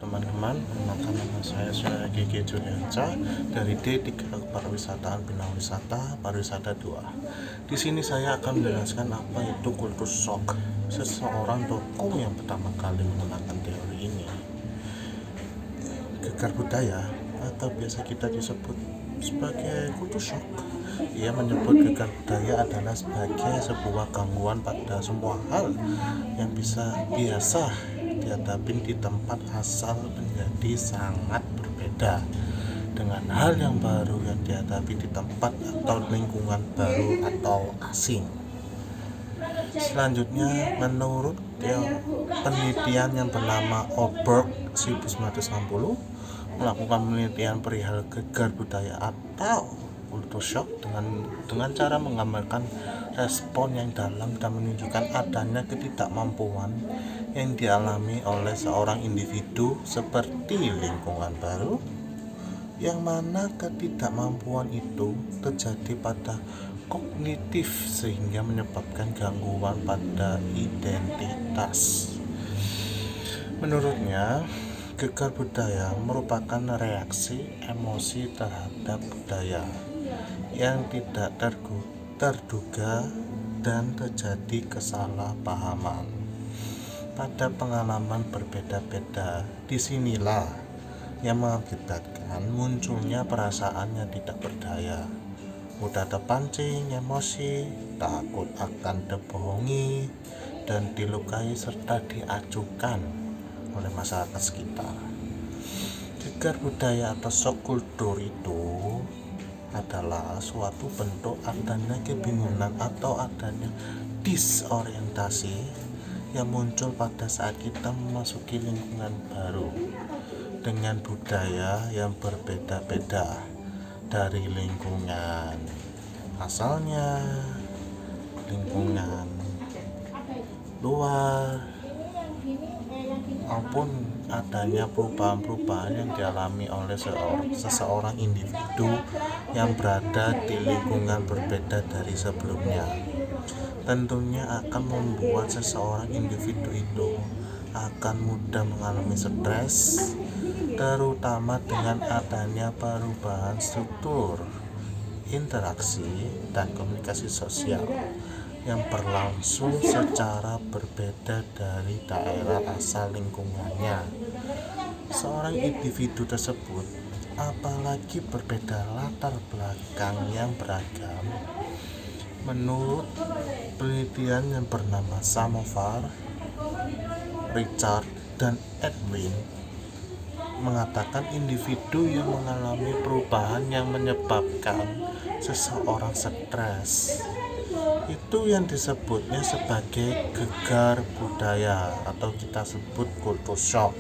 teman-teman, perkenalkan nama saya Gigi Julianca dari D3 Kepariwisataan Bina Wisata Pariwisata 2. Di sini saya akan menjelaskan apa itu kultur shock, seseorang tokoh yang pertama kali mengenalkan teori ini. Gegar budaya atau biasa kita disebut sebagai kultur shock. Ia menyebut gegar budaya adalah sebagai sebuah gangguan pada semua hal yang biasa dihadapi di tempat asal menjadi sangat berbeda dengan hal yang baru yang dihadapi di tempat atau lingkungan baru atau asing. Selanjutnya, menurut penelitian yang bernama Oberg 1960 melakukan penelitian perihal gegar budaya atau kultur shock dengan cara menggambarkan respon yang dalam dan menunjukkan adanya ketidakmampuan yang dialami oleh seorang individu seperti lingkungan baru, yang mana ketidakmampuan itu terjadi pada kognitif sehingga menyebabkan gangguan pada identitas. Menurutnya, gegar budaya merupakan reaksi emosi terhadap budaya yang tidak terduga dan terjadi kesalahpahaman pada pengalaman berbeda-beda. Disinilah yang mengakibatkan munculnya perasaan yang tidak berdaya, mudah terpancing emosi, takut akan dibohongi dan dilukai serta diacuhkan oleh masyarakat sekitar. Gegar budaya atau shock kultur itu adalah suatu bentuk adanya kebingungan atau adanya disorientasi yang muncul pada saat kita memasuki lingkungan baru dengan budaya yang berbeda-beda dari lingkungan asalnya, lingkungan luar, maupun adanya perubahan-perubahan yang dialami oleh seseorang individu yang berada di lingkungan berbeda dari sebelumnya. Tentunya akan membuat seseorang individu itu akan mudah mengalami stres, terutama dengan adanya perubahan struktur, interaksi, dan komunikasi sosial yang berlangsung secara berbeda dari daerah asal lingkungannya. Seorang individu tersebut, apalagi berbeda latar belakang yang beragam, menurut penelitian yang bernama Samovar, Richard, dan Edwin mengatakan individu yang mengalami perubahan yang menyebabkan seseorang stres itu yang disebutnya sebagai gegar budaya atau kita sebut kultur shock,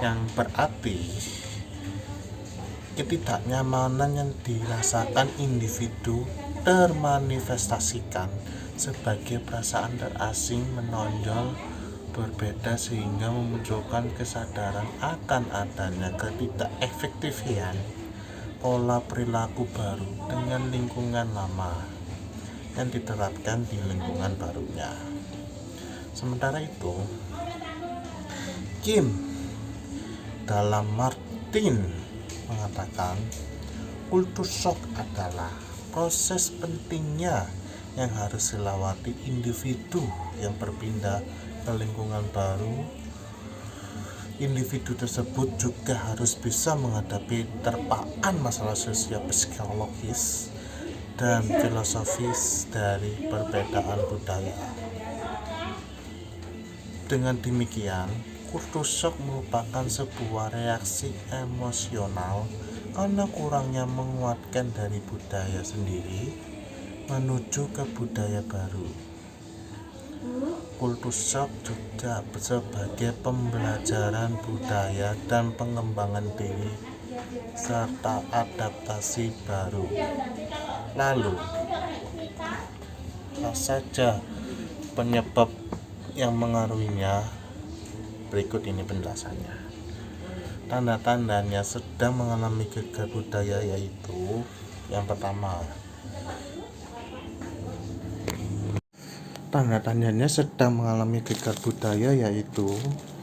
yang berarti ketidaknyamanan yang dirasakan individu termanifestasikan sebagai perasaan terasing menonjol berbeda sehingga memunculkan kesadaran akan adanya ketidakefektifan pola perilaku baru dengan lingkungan lama yang diterapkan di lingkungan barunya. Sementara itu, Kim dalam Martin mengatakan kultur shock adalah proses pentingnya yang harus dilewati individu yang berpindah ke lingkungan baru. Individu tersebut juga harus bisa menghadapi terpaan masalah sosial, psikologis, dan filosofis dari perbedaan budaya. Dengan demikian, kultur shock merupakan sebuah reaksi emosional karena kurangnya menguatkan dari budaya sendiri menuju ke budaya baru. Kultur shock juga sebagai pembelajaran budaya dan pengembangan diri serta adaptasi baru. Lalu, apa saja penyebab yang mengaruhinya? Berikut ini penjelasannya. Tanda-tandanya sedang mengalami gegar budaya yaitu yang pertama, tanda-tandanya sedang mengalami gegar budaya yaitu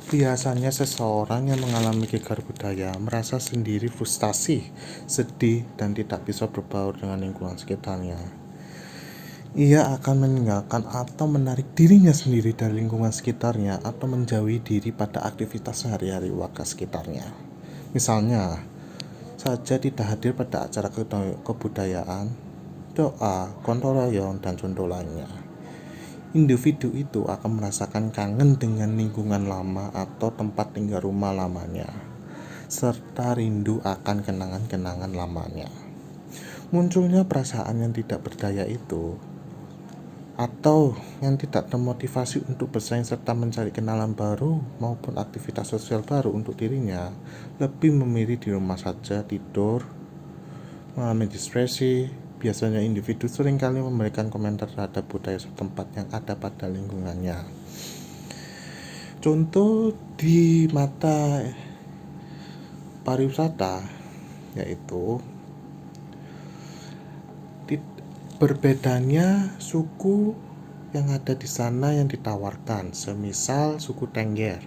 Biasanya seseorang yang mengalami gegar budaya merasa sendiri, frustasi, sedih, dan tidak bisa berbaur dengan lingkungan sekitarnya. Ia akan meninggalkan atau menarik dirinya sendiri dari lingkungan sekitarnya atau menjauhi diri pada aktivitas sehari-hari warga sekitarnya. Misalnya saja tidak hadir pada acara kebudayaan, doa, gotong royong, dan contoh lainnya. Individu itu akan merasakan kangen dengan lingkungan lama atau tempat tinggal rumah lamanya, serta rindu akan kenangan-kenangan lamanya. Munculnya perasaan yang tidak berdaya itu, atau yang tidak termotivasi untuk bersaing serta mencari kenalan baru maupun aktivitas sosial baru untuk dirinya, lebih memilih di rumah saja, tidur, mengalami depresi. Biasanya individu seringkali memberikan komentar terhadap budaya setempat yang ada pada lingkungannya. Contoh di mata pariwisata yaitu berbedanya suku yang ada di sana yang ditawarkan, semisal suku Tengger.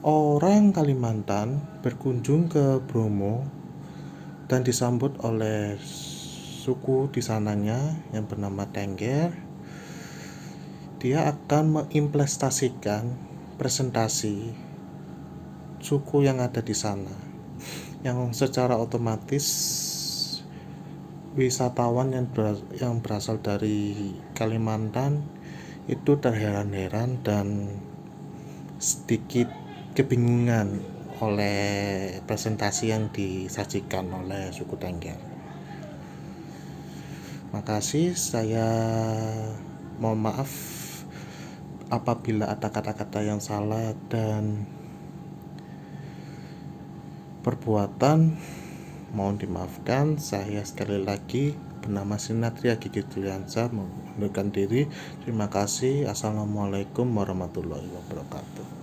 Orang Kalimantan berkunjung ke Bromo dan disambut oleh suku di sananya yang bernama Tengger. Dia akan mengimplementasikan presentasi suku yang ada di sana, yang secara otomatis wisatawan yang berasal dari Kalimantan itu terheran-heran dan sedikit kebingungan oleh presentasi yang disajikan oleh suku Tengger. Makasih, saya mohon maaf apabila ada kata-kata yang salah dan perbuatan, mohon dimaafkan. Saya sekali lagi bernama Sinatria Gigi Juliansyah mengundurkan diri. Terima kasih. Assalamualaikum warahmatullahi wabarakatuh.